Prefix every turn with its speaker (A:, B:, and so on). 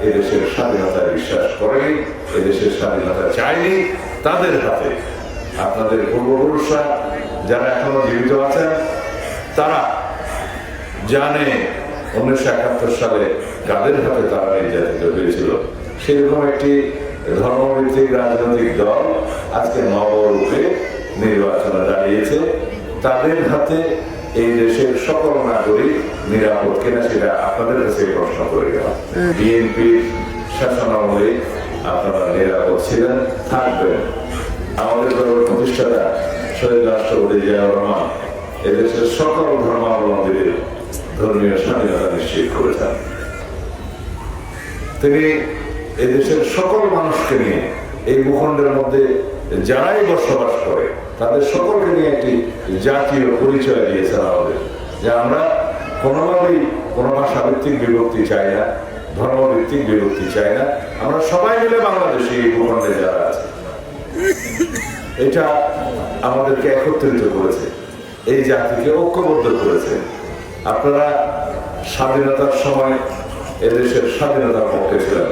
A: এদেশের স্বাধীনতায় বিশ্বাস করেনি, এদেশের স্বাধীনতা চায়নি, তাদের হাতে আপনাদের পূর্বপুরুষরা যারা এখনো জীবিত আছেন তারা জানে 1971 সালে কাদের হাতে তারা নির্যাতিত হয়েছিল। সেরকম একটি ধর্মভিত্তিক রাজনৈতিক দল আজকে নবরূপে নির্বাচনে দাঁড়িয়েছে। তাদের হাতে এই দেশের সকল নাগরিক নিরাপদ কিনা সেটা আপনাদের কাছে প্রশ্ন করে গেলাম। বিএনপির শাসনামলে আপনারা নিরাপদ ছিলেন, থাকবেন। আমাদের দলের প্রতিষ্ঠাতা শহীদ রাষ্ট্রপতি জিয়াউর রহমান এদেশের সকল ধর্মাবলম্বীদের ধর্মীয় স্বাধীনতা নিশ্চিত করেছেন। তিনি এদেশের সকল মানুষকে নিয়ে এই ভূখণ্ডের মধ্যে যারাই বসবাস করে তাদের সকলকে নিয়ে একটি জাতীয় পরিচয় দিয়েছেন আমাদের, যে আমরা কোনোভাবেই কোনো ভাষাভিত্তিক বিভক্তি চাই না, ধর্মভিত্তিক বিভক্তি চাই না। আমরা সবাই মিলে বাংলাদেশে এই ভূখণ্ডে যারা আছে, এটা আমাদেরকে একত্রিত করেছে, এই জাতিকে ঐক্যবদ্ধ করেছে। আপনারা স্বাধীনতার সময় এদেশের স্বাধীনতার পক্ষে ছিলেন,